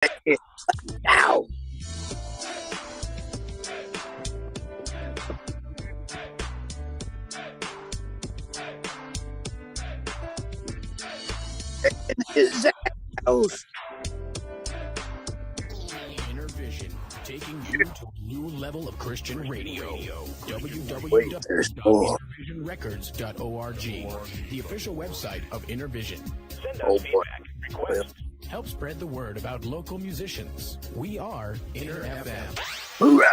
Ow. In his house. Innervision, taking you to a new level of Christian radio. Wait, there's more. www.innervisionrecords.org, the official website of Innervision. Send us Oh, boy. feedback and requests. Help spread the word about local musicians. We are Inner FM. Hoorah.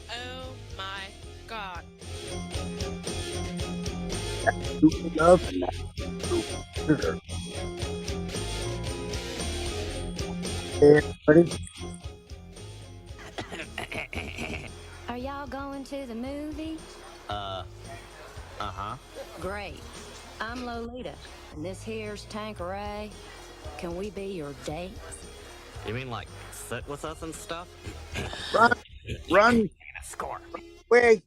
Oh my God. Love and sugar. Everybody, Are y'all going to the movie? Uh-huh. Great. I'm Lolita, and this here's Tanqueray. Can we be your dates? You mean like sit with us and stuff? run Score. away.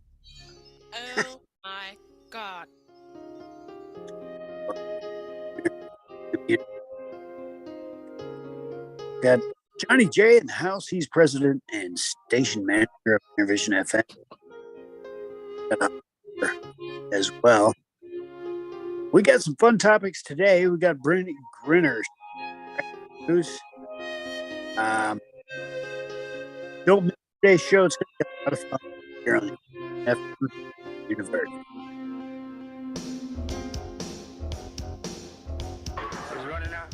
Oh my God. Got Johnnie J in the house. He's president and station manager of Innervision FM as well. We got some fun topics today. We got Brittany Grinner. Who's don't miss today's show. It's going to be a lot of fun here on the FM Universe. Is running now?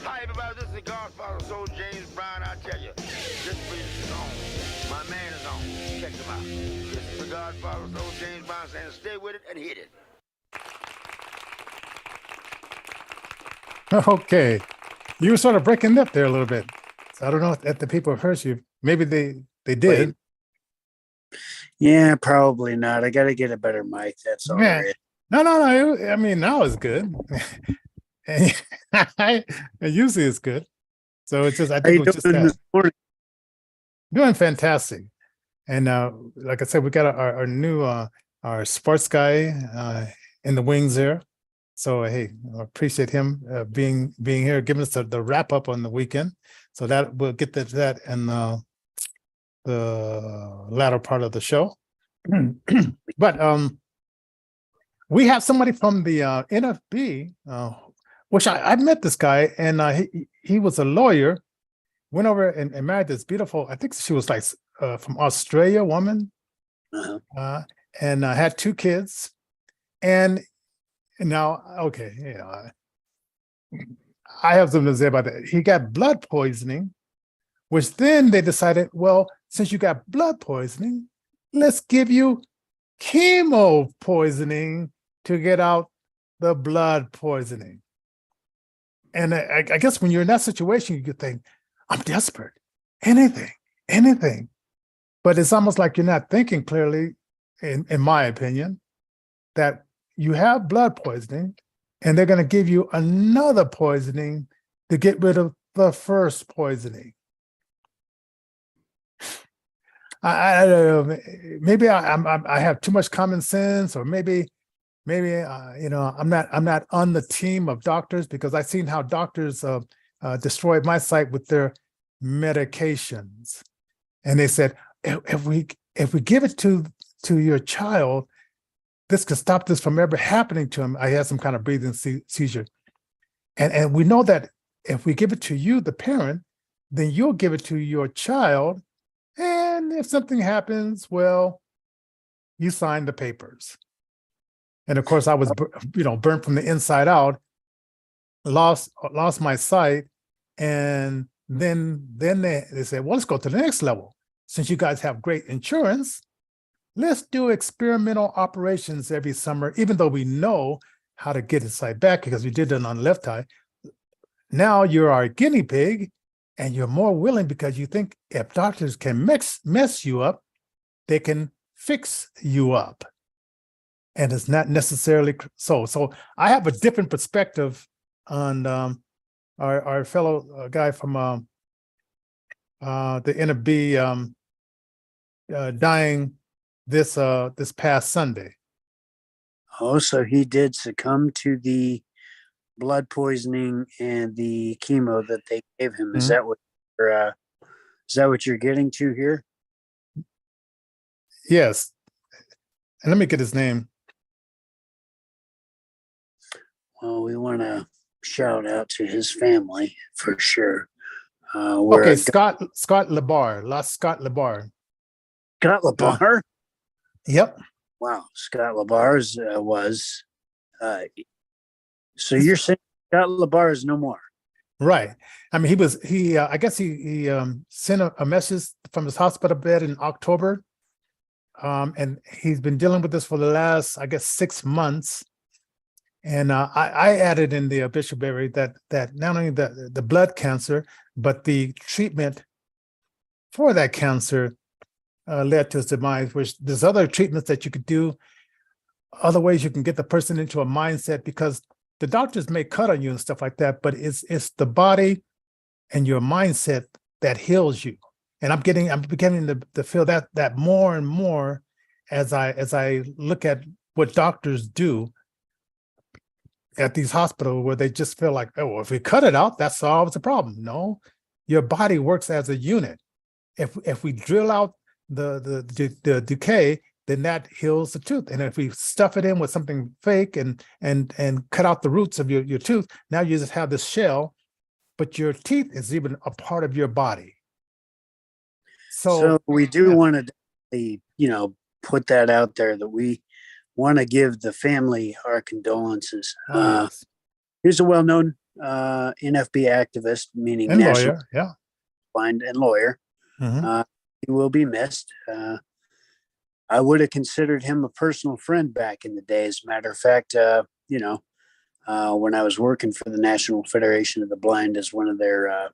Hi, everybody. This is the Godfather Soul James Brown. I tell you, this beat is on. My man is on. Check him out. This is the Godfather Soul James Brown saying, stay with it and hit it. Okay. You were sort of breaking up there a little bit. So I don't know if the people heard you. Maybe they did. Yeah, probably not. I got to get a better mic. That's all Yeah. right. No. I mean, now it's good. And usually it's good. So it's just, I How think you it was just doing that. this morning? Doing fantastic. And like I said, we got our new our sports guy in the wings there. So hey, I appreciate him being here, giving us the wrap up on the weekend. So that we'll get to that in the latter part of the show. But we have somebody from the NFB, which I met this guy, and he was a lawyer. Went over and married this beautiful, I think she was like from Australia woman, Uh-huh. and had 2 kids. And now, okay, I have something to say about that. He got blood poisoning, which then they decided, well, since you got blood poisoning, let's give you chemo poisoning to get out the blood poisoning. And I guess when you're in that situation, you could think, I'm desperate, anything. But it's almost like you're not thinking clearly, in my opinion, that you have blood poisoning and they're going to give you another poisoning to get rid of the first poisoning. I don't know, maybe I have too much common sense, or maybe I'm not on the team of doctors, because I've seen how doctors destroyed my sight with their medications. And they said, if we give it to your child, this could stop this from ever happening to him. I had some kind of breathing seizure. And we know that if we give it to you, the parent, then you'll give it to your child. And if something happens, well, you sign the papers. And of course, I was, burnt from the inside out, lost my sight. And then they said, well, let's go to the next level. Since you guys have great insurance, let's do experimental operations every summer, even though we know how to get his sight back because we did it on the left eye. Now you're our guinea pig, and you're more willing because you think if doctors can mess you up, they can fix you up. And it's not necessarily so. So I have a different perspective on our fellow guy from the NFB dying this past Sunday. Oh, so he did succumb to the blood poisoning and the chemo that they gave him. Is that what you're getting to here? Yes. And let me get his name. Well, we want to shout out to his family for sure. Okay, Scott LeBar. Scott LeBar. Scott LeBar? Yep. Wow, Scott LeBar's was. So you're saying Scott LeBar is no more? Right. I mean, I guess he sent a message from his hospital bed in October. And he's been dealing with this for the last, I guess, 6 months. And I added in the obituary that not only the blood cancer, but the treatment for that cancer led to his demise, which there's other treatments that you could do, other ways you can get the person into a mindset, because the doctors may cut on you and stuff like that, but it's the body and your mindset that heals you. And I'm beginning to feel that more and more as I look at what doctors do at these hospitals, where they just feel like, oh, well, if we cut it out, that solves the problem. No, your body works as a unit. If we drill out the decay, then that heals the tooth. And if we stuff it in with something fake and cut out the roots of your tooth, now you just have this shell, but your teeth is even a part of your body. So we do want to, put that out there that we want to give the family our condolences. Here's a well-known NFB activist, meaning and national lawyer, yeah, blind and lawyer. Mhm. He will be missed. I would have considered him a personal friend back in the day. As a matter of fact, when I was working for the National Federation of the Blind as one of their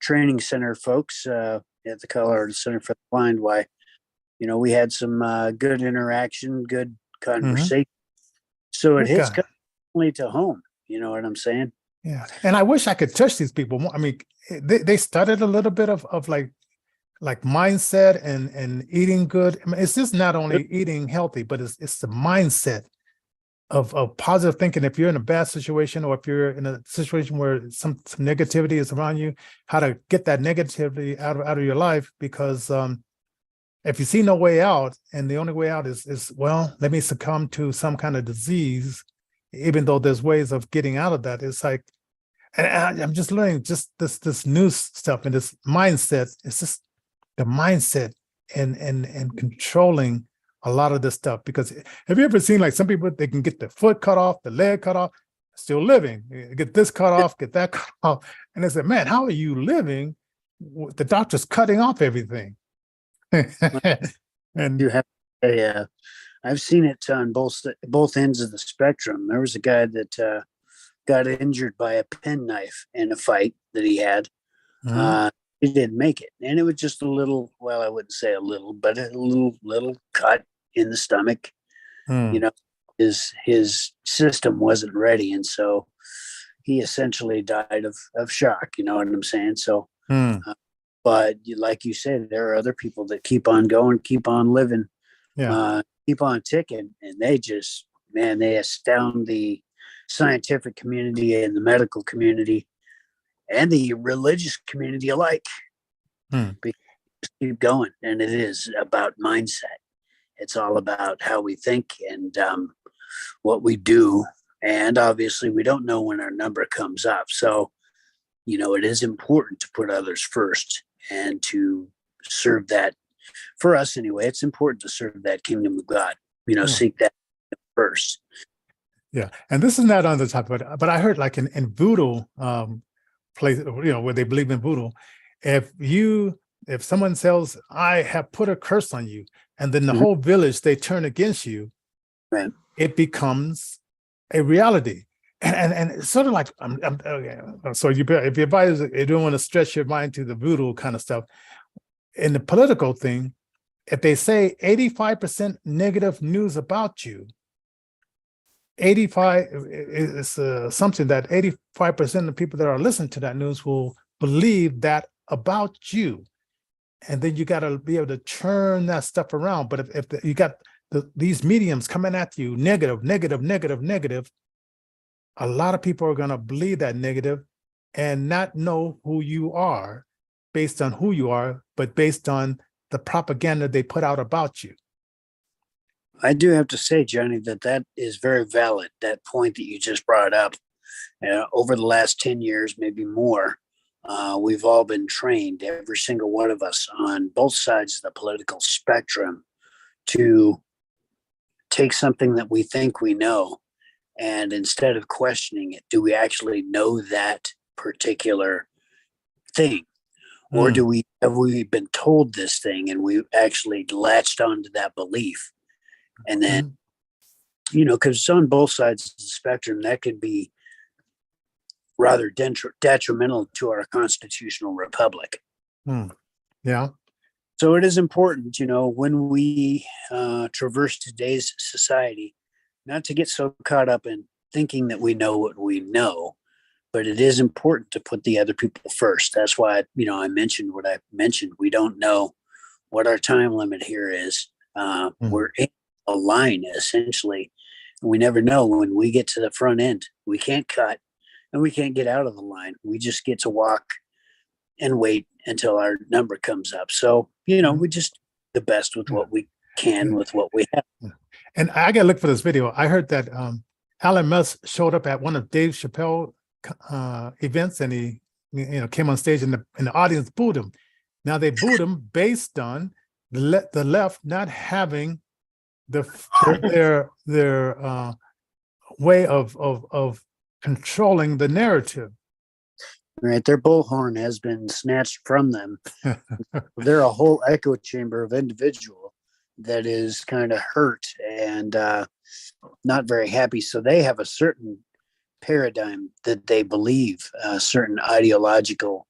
training center folks at the Colorado Center for the Blind, we had some good interaction, good conversation. So it hits only to home. You know what I'm saying? Yeah. And I wish I could touch these people more. I mean, they studied a little bit of like mindset and eating good. I mean, it's just not only eating healthy, but it's the mindset of positive thinking. If you're in a bad situation, or if you're in a situation where some negativity is around you, how to get that negativity out of your life. Because if you see no way out, and the only way out is well, let me succumb to some kind of disease, even though there's ways of getting out of that. It's like, and I'm just learning just this new stuff and this mindset. It's just the mindset and controlling a lot of this stuff. Because have you ever seen, like, some people, they can get their foot cut off, the leg cut off, still living, get this cut off, get that cut off. And they said, man, how are you living with the doctors cutting off everything? And you have I've seen it on both ends of the spectrum. There was a guy that got injured by a penknife in a fight that he had. He didn't make it, and it was just a little, well, I wouldn't say a little, but a little cut in the stomach. His system wasn't ready, and so he essentially died of shock. You know what I'm saying? So but like you said, there are other people that keep on going, keep on living, keep on ticking, and they just, man, they astound the scientific community and the medical community and the religious community alike. Because keep going, and it is about mindset. It's all about how we think and what we do, and obviously we don't know when our number comes up. So, it is important to put others first and to serve that. For us anyway, it's important to serve that kingdom of God, seek that first. Yeah, and this is not on the topic, but I heard like in voodoo place, where they believe in voodoo, if someone says, "I have put a curse on you," and then the whole village they turn against you, Right. it becomes a reality. And it's sort of like okay. So if your advisors, you don't want to stretch your mind to the voodoo kind of stuff. In the political thing, if they say 85% negative news about you, 85 is something that 85% of people that are listening to that news will believe that about you. And then you got to be able to turn that stuff around. But if you got these mediums coming at you, negative, a lot of people are going to believe that negative and not know who you are based on who you are, but based on the propaganda they put out about you. I do have to say, Johnny, that is very valid. That point that you just brought up, over the last 10 years, maybe more, we've all been trained, every single one of us on both sides of the political spectrum, to take something that we think we know, and instead of questioning it, do we actually know that particular thing? Or have we been told this thing and we actually latched onto that belief? And then, because it's on both sides of the spectrum, that could be rather detrimental to our constitutional republic. Yeah. So it is important, when we traverse today's society, not to get so caught up in thinking that we know what we know, but it is important to put the other people first. That's why, I mentioned what I mentioned. We don't know what our time limit here is. We're in a line, essentially. We never know when we get to the front end. We can't cut and we can't get out of the line. We just get to walk and wait until our number comes up. So, we just do the best with what we can with what we have. And I got to look for this video. I heard that Alan Musk showed up at one of Dave Chappelle events, and he came on stage, and the audience booed him. Now they booed him based on the left not having their way of controlling the narrative. Right, their bullhorn has been snatched from them. They're a whole echo chamber of individual that is kind of hurt and not very happy. So they have a certain paradigm that they believe, a certain ideological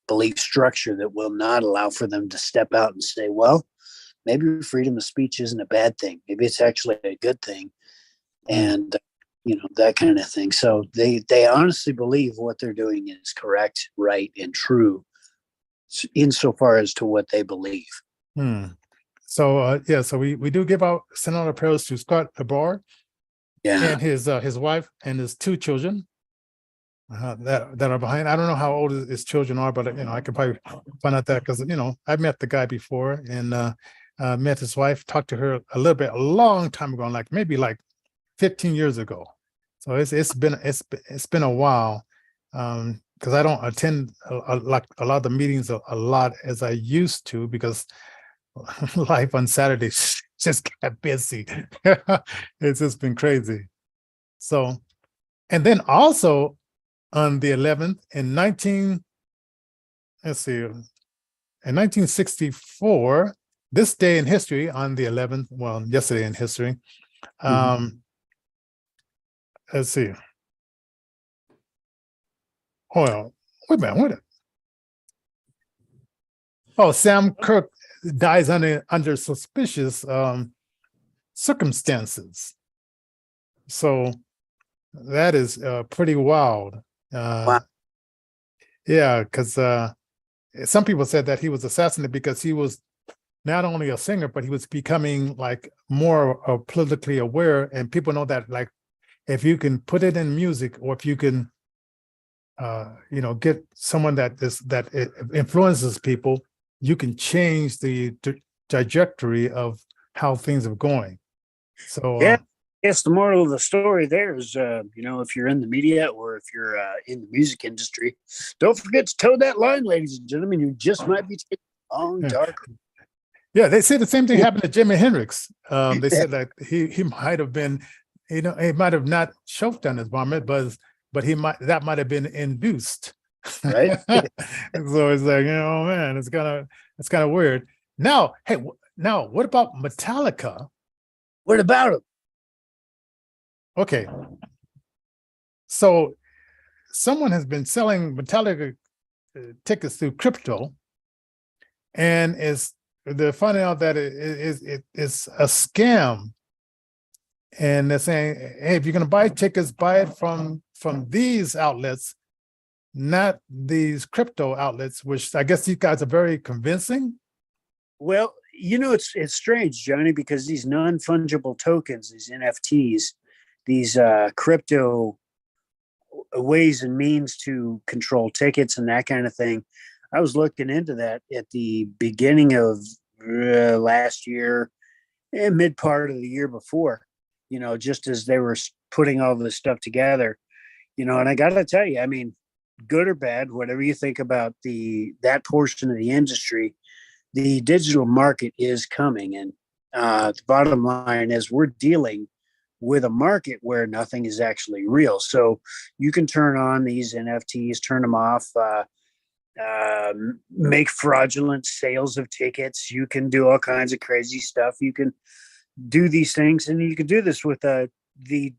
belief structure that will not allow for them to step out and say, well, maybe freedom of speech isn't a bad thing. Maybe it's actually a good thing. And, that kind of thing. So they honestly believe what they're doing is correct, right, and true insofar as to what they believe. So, so we do send out our prayers to Scott Labar and his wife and his two children that are behind. I don't know how old his children are, but I could probably find out that because I've met the guy before and met his wife, talked to her a long time ago, maybe 15 years ago. So it's been a while because I don't attend a lot of the meetings a lot as I used to because life on Saturdays just got busy. It's just been crazy. So, and then also on the 11th in 1964, this day in history on the 11th, well, yesterday in history, let's see. Oh, wait a minute. Oh, Sam Kirk dies under suspicious circumstances. So that is pretty wild. Wow. Yeah, because some people said that he was assassinated because he was not only a singer, but he was becoming more politically aware. And people know that if you can put it in music, or if you can, get someone that influences people, you can change the trajectory of how things are going. So I guess the moral of the story there is, if you're in the media or if you're in the music industry, don't forget to toe that line, ladies and gentlemen. You just might be taking a long, dark. Yeah, they say the same thing happened to Jimi Hendrix. They said that he might have been he might have not choked on his vomit, but that might have been induced. Right. So it's like, man, it's kind of weird. Now, hey, now what about Metallica? What about him? Okay. So someone has been selling Metallica tickets through crypto, and they're finding out that it's a scam. And they're saying, hey, if you're going to buy tickets, buy it from these outlets, not these crypto outlets, which I guess these guys are very convincing. Well, it's strange, Johnny, because these non-fungible tokens, these NFTs, these crypto ways and means to control tickets and that kind of thing. I was looking into that at the beginning of last year and mid part of the year before, just as they were putting all this stuff together, and I got to tell you, I mean, good or bad, whatever you think about that portion of the industry, the digital market is coming. And the bottom line is we're dealing with a market where nothing is actually real. So you can turn on these NFTs, turn them off, make fraudulent sales of tickets. You can do all kinds of crazy stuff. You can do these things, and you can do this with the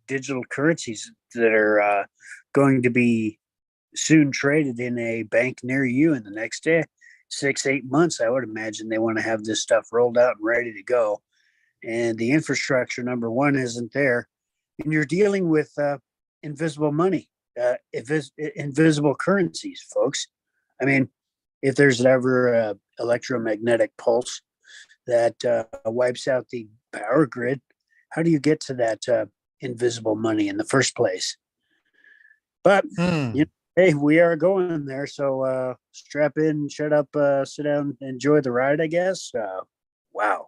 digital currencies that are going to be soon traded in a bank near you in the next 6-8 months. I would imagine they want to have this stuff rolled out and ready to go. And the infrastructure, number one, isn't there. And you're dealing with invisible money, invisible currencies, folks. I mean, if there's ever an electromagnetic pulse that wipes out the power grid, how do you get to that invisible money in the first place? But, hey, we are going there. So strap in, shut up, sit down, enjoy the ride, I guess. Wow.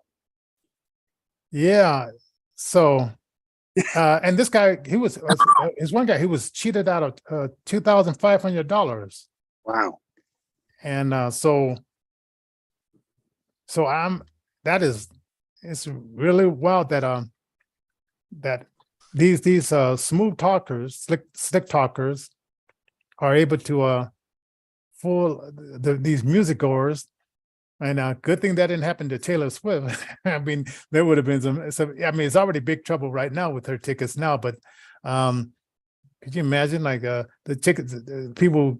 Yeah. So, and this guy, his one guy, he was cheated out of $2,500. Wow. And it's really wild that these smooth talkers, slick talkers, are able to fool these music goers. And good thing that didn't happen to Taylor Swift. I mean, there would have been some. I mean, it's already big trouble right now with her tickets now. But could you imagine, like the tickets, people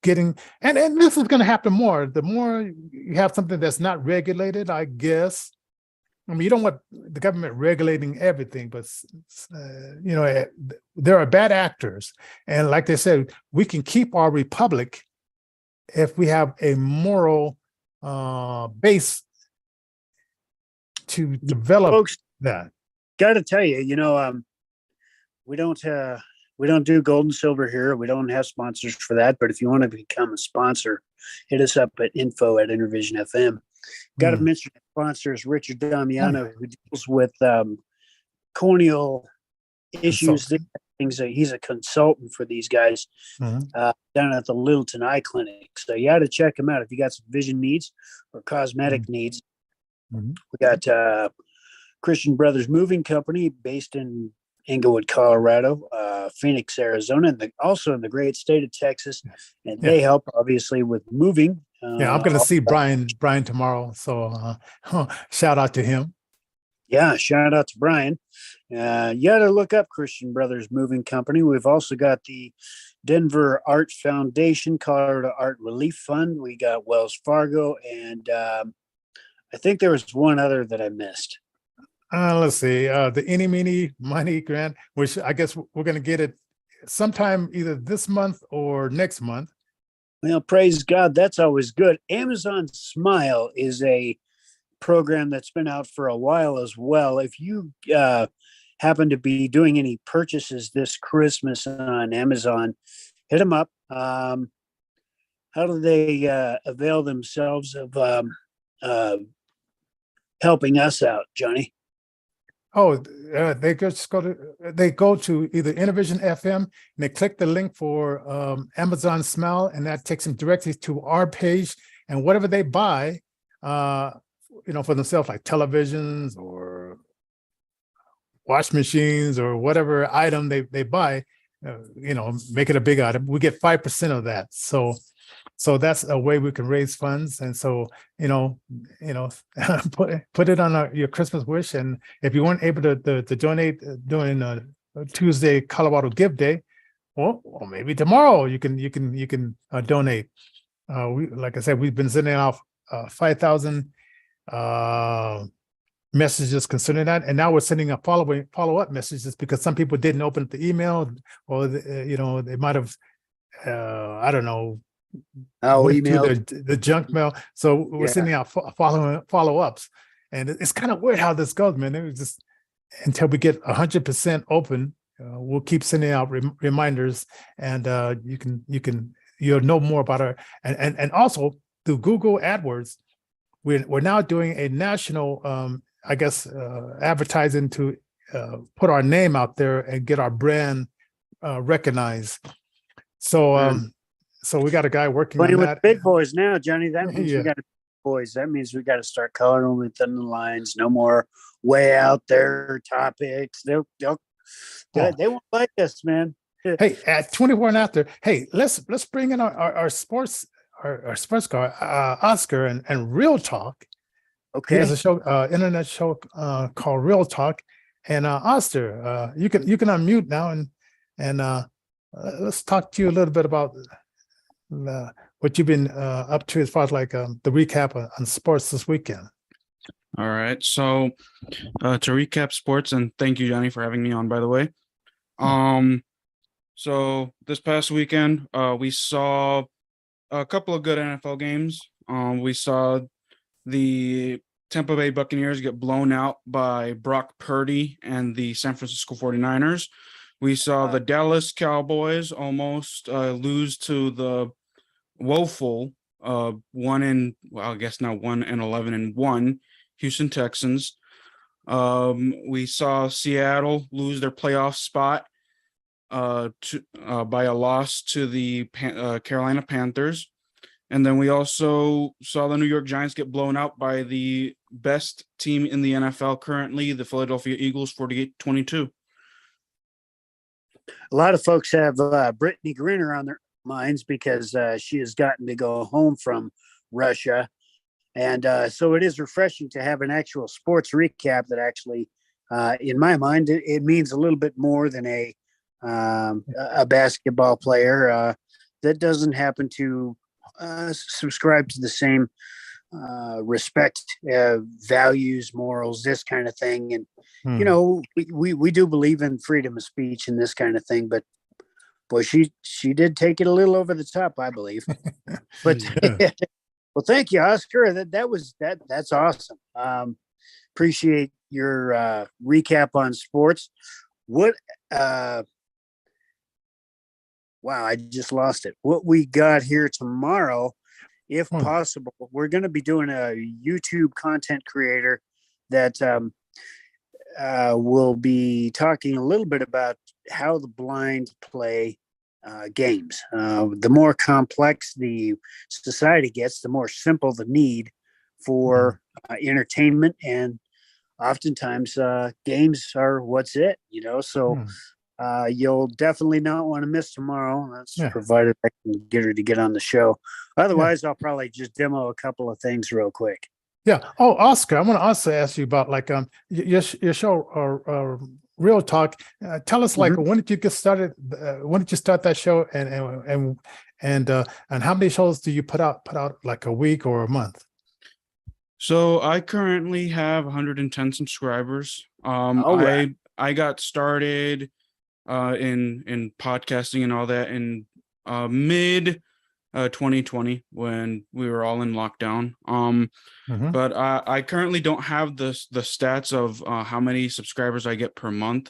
getting, and this is going to happen more. The more you have something that's not regulated, I guess. I mean, you don't want the government regulating everything, but there are bad actors, and like they said, we can keep our republic if we have a moral base to develop. Folks, that. Got to tell you, we don't do gold and silver here. We don't have sponsors for that. But if you want to become a sponsor, hit us up at info@InnerVisionFM. Got to mention the sponsor is Richard Damiano, who deals with corneal issues, things. He's a consultant for these guys down at the Littleton Eye Clinic. So you got to check him out if you got some vision needs or cosmetic needs. We got Christian Brothers Moving Company based in Englewood, Colorado, Phoenix, Arizona, and also in the great state of Texas. And they help obviously with moving. I'm going to see Brian tomorrow. So shout out to him. Yeah, shout out to Brian. You got to look up Christian Brothers Moving Company. We've also got the Denver Art Foundation, Colorado Art Relief Fund. We got Wells Fargo, and I think there was one other that I missed. Let's see, the Eeny Meeny Money Grant, which I guess we're going to get it sometime either this month or next month. Well, praise God. That's always good. Amazon Smile is a program that's been out for a while as well. If you happen to be doing any purchases this Christmas on Amazon, hit them up. How do they avail themselves of helping us out, Johnny? Oh, they go to either InnerVisionFM and they click the link for Amazon Smile, and that takes them directly to our page. And whatever they buy, for themselves, like televisions or wash machines or whatever item they buy, make it a big item. We get 5% of that. So that's a way we can raise funds. And so, put it on your Christmas wish. And if you weren't able to donate during Tuesday, Colorado Give Day, well, maybe tomorrow you can donate. Like I said, we've been sending out 5,000 messages concerning that, and now we're sending a follow-up messages because some people didn't open the email, or they might have I don't know, went email through the junk mail. So we're sending out follow-ups, and it's kind of weird how this goes, man. It was just until we get 100% open, we'll keep sending out reminders, and you'll know more about our and also through Google AdWords, we're now doing a national advertising to put our name out there and get our brand recognized. So so we got a guy working playing on with that. big boys now, Johnny. That means Yeah. we got boys. That means we got to start coloring within the lines. No more way out there topics. They won't like us, man. Hey, at 24 and after, hey, let's bring in our sports guy, Oscar, and Real Talk. Okay. He has a show, internet show called Real Talk. And Oscar, you can unmute now and let's talk to you a little bit about what you've been up to as far as like the recap on sports this weekend. All right. So to recap sports, and thank you, Johnny, for having me on, by the way. So this past weekend, we saw a couple of good NFL games. We saw the Tampa Bay Buccaneers get blown out by Brock Purdy and the San Francisco 49ers. We saw the Dallas Cowboys almost lose to the woeful 1-11-1 Houston Texans. We saw Seattle lose their playoff spot by a loss to the Carolina Panthers. And then we also saw the New York Giants get blown out by the best team in the NFL currently, the Philadelphia Eagles, 48-22. A lot of folks have Brittany Griner on their minds because she has gotten to go home from Russia. And so it is refreshing to have an actual sports recap that actually, in my mind, it means a little bit more than a basketball player that doesn't happen to subscribe to the same respect, values, morals, this kind of thing. And, we do believe in freedom of speech and this kind of thing, but boy, she did take it a little over the top, I believe. But well, thank you, Oscar. That's awesome. Appreciate your recap on sports. What wow, I just lost it. What we got here tomorrow, if possible, we're going to be doing a YouTube content creator that will be talking a little bit about how the blind play games. The more complex the society gets, the more simple the need for entertainment, and oftentimes games are what's it, so you'll definitely not want to miss tomorrow. That's provided I can get her to get on the show. Otherwise, I'll probably just demo a couple of things real quick. Yeah. Oh, Oscar, I want to also ask you about like your show, Real Talk. Tell us, like, when did you get started? When did you start that show? And how many shows do you put out like a week or a month? So I currently have 110 subscribers. I got started in podcasting and all that in mid 2020 when we were all in lockdown. But I currently don't have the stats of how many subscribers I get per month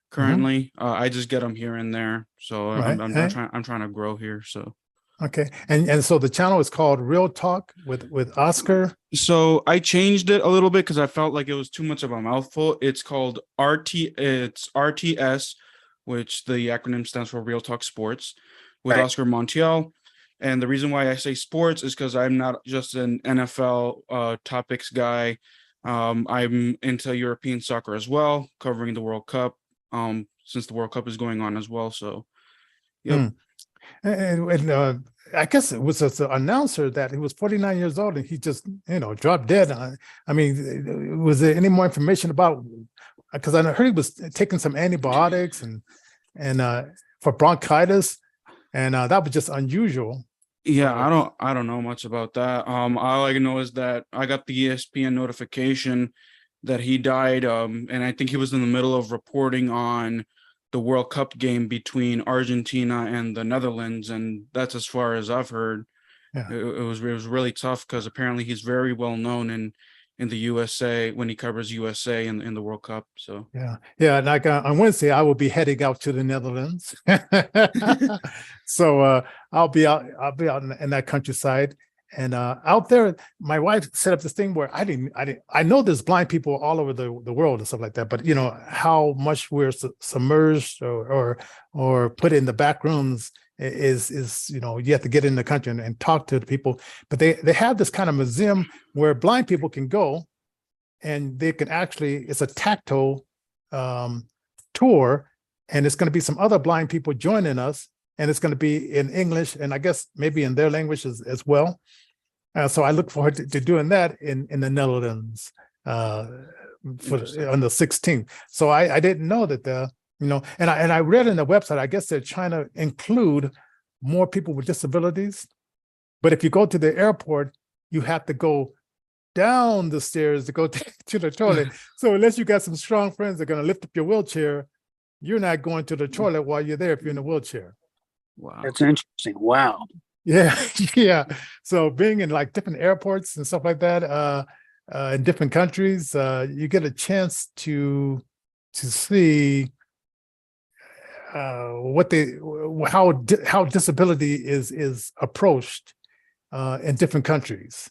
currently. I just get them here and there. So I'm trying to grow here. So okay. And so the channel is called Real Talk with Oscar. So I changed it a little bit because I felt like it was too much of a mouthful. It's called RTS, which the acronym stands for Real Talk Sports, with Oscar Montiel. And the reason why I say sports is because I'm not just an NFL topics guy. I'm into European soccer as well, covering the World Cup, since the World Cup is going on as well. So, yep. And I guess it was an announcer that he was 49 years old and he just, dropped dead. I mean, was there any more information about? Because I heard he was taking some antibiotics and for bronchitis, and that was just unusual. Yeah, I don't know much about that. All I know is that I got the ESPN notification that he died. And I think he was in the middle of reporting on the World Cup game between Argentina and the Netherlands, and that's as far as I've heard. Yeah. It was really tough because apparently he's very well known in the USA when he covers USA in the World Cup. So yeah. Like on Wednesday, I will be heading out to the Netherlands. So I'll be out in that countryside, and out there, my wife set up this thing where I know there's blind people all over the world and stuff like that, but how much we're submerged or put in the back rooms is you have to get in the country and talk to the people. But they have this kind of museum where blind people can go, and they can it's a tactile tour, and it's going to be some other blind people joining us, and it's going to be in English and I guess maybe in their language as well. So I look forward to doing that in the Netherlands on the 16th. So I didn't know that and I read in the website, I guess they're trying to include more people with disabilities. But if you go to the airport, you have to go down the stairs to go to the toilet. So unless you got some strong friends that are going to lift up your wheelchair, you're not going to the toilet while you're there if you're in a wheelchair. Wow. That's interesting. Wow. Yeah. Yeah. So being in like different airports and stuff like that, in different countries, you get a chance to see how disability is approached in different countries.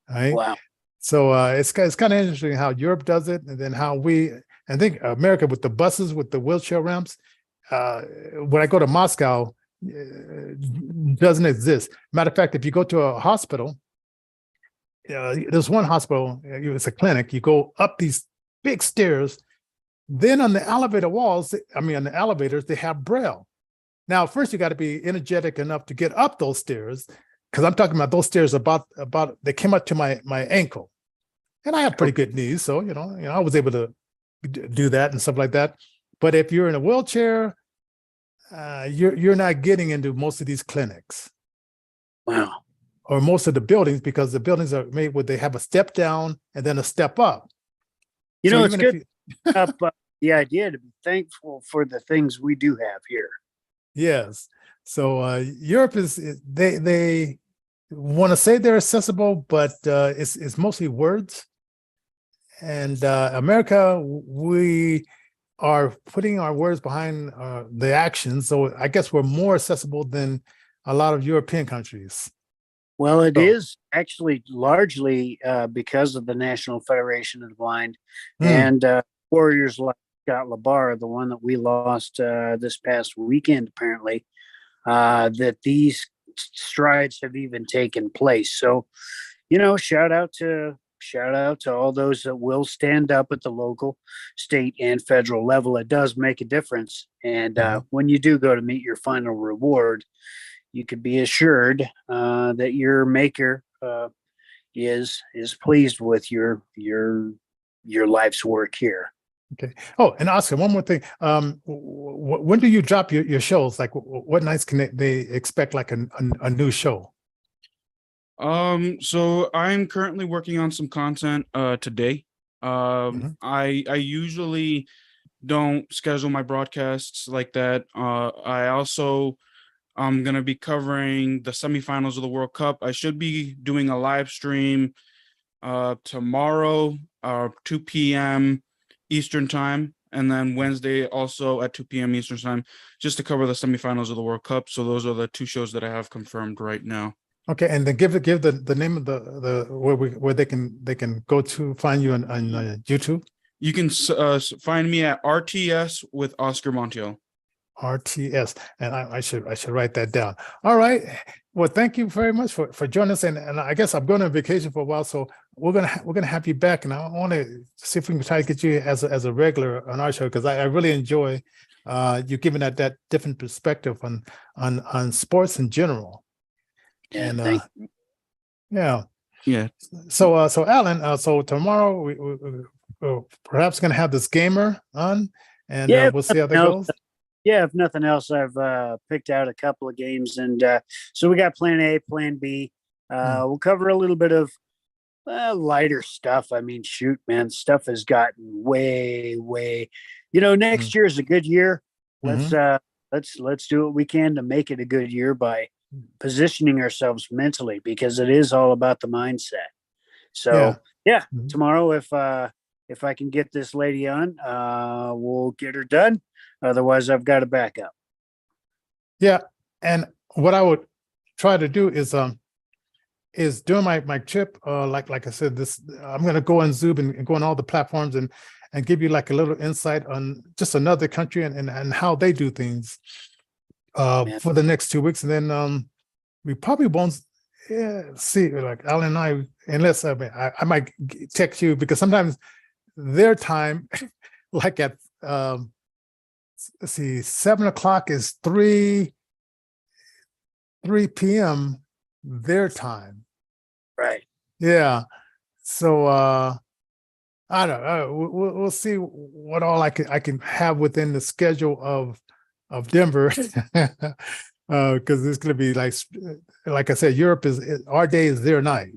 Right. Wow. So it's kind of interesting how Europe does it, and then how I think America with the buses with the wheelchair ramps. When I go to Moscow, doesn't exist. Matter of fact, if you go to a hospital, there's one hospital, it's a clinic. You go up these big stairs. Then on the elevator walls, on the elevators, they have Braille. Now, first you got to be energetic enough to get up those stairs, because I'm talking about those stairs about they came up to my ankle, and I have pretty good knees, so I was able to do that and stuff like that. But if you're in a wheelchair, you're not getting into most of these clinics. Wow. Or most of the buildings, because the buildings are made where they have a step down and then a step up. It's good up the idea to be thankful for the things we do have here. Yes. So Europe they want to say they're accessible, but it's mostly words. And America, we are putting our words behind the actions. So I guess we're more accessible than a lot of European countries. Well, it is actually largely because of the National Federation of the Blind and warriors like Scott Labar, the one that we lost this past weekend, apparently, that these strides have even taken place. So, shout out to all those that will stand up at the local, state, and federal level. It does make a difference. And when you do go to meet your final reward, you can be assured that your maker is pleased with your life's work here. Okay. Oh, and Oscar, one more thing. When do you drop your shows? Like, what nights can they expect like a new show? So I'm currently working on some content today. I usually don't schedule my broadcasts like that. I'm going to be covering the semifinals of the World Cup. I should be doing a live stream tomorrow, 2 p.m. Eastern time, and then Wednesday also at 2 p.m. Eastern time, just to cover the semifinals of the World Cup. So those are the two shows that I have confirmed right now. Okay, and then give the name of the where they can go to find you on YouTube. You can find me at RTS with Oscar Montiel. RTS, and I should write that down. All right. Well, thank you very much for joining us, and I guess I'm going on vacation for a while, so we're gonna have you back, and I want to see if we can try to get you as a regular on our show, because I really enjoy you giving that different perspective on sports in general. Yeah, And thank you. yeah. Yeah. So Alan, so tomorrow we're perhaps gonna have this gamer on, and we'll see how that goes. Yeah, if nothing else, I've picked out a couple of games, and so we got Plan A, Plan B. We'll cover a little bit of lighter stuff. I mean, shoot, man, stuff has gotten way. Next year is a good year. Let's do what we can to make it a good year by positioning ourselves mentally, because it is all about the mindset. So tomorrow, if I can get this lady on, we'll get her done. Otherwise, I've got a backup. Yeah, and what I would try to do is during my trip, like I said, I'm going to go on Zoom and go on all the platforms and give you like a little insight on just another country and how they do things for the next 2 weeks, and then we probably won't see like Alan and I, unless I might text you, because sometimes their time, like at let's see, 7:00 is 3 p.m. their time. Right. Yeah. So I don't know. We'll see what all I can have within the schedule of Denver, because it's going to be like I said, Europe our day is their night.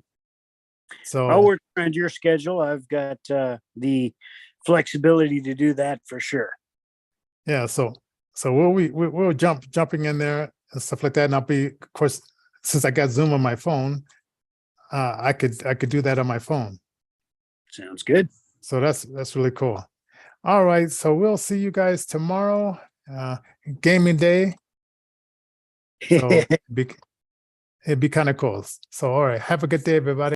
So I'll work around your schedule. I've got the flexibility to do that for sure. Yeah, so we'll jumping in there and stuff like that. And I'll be, of course, since I got Zoom on my phone, I could do that on my phone. Sounds good. So that's really cool. All right, so we'll see you guys tomorrow, gaming day. So it'd be kind of cool. So all right, have a good day, everybody.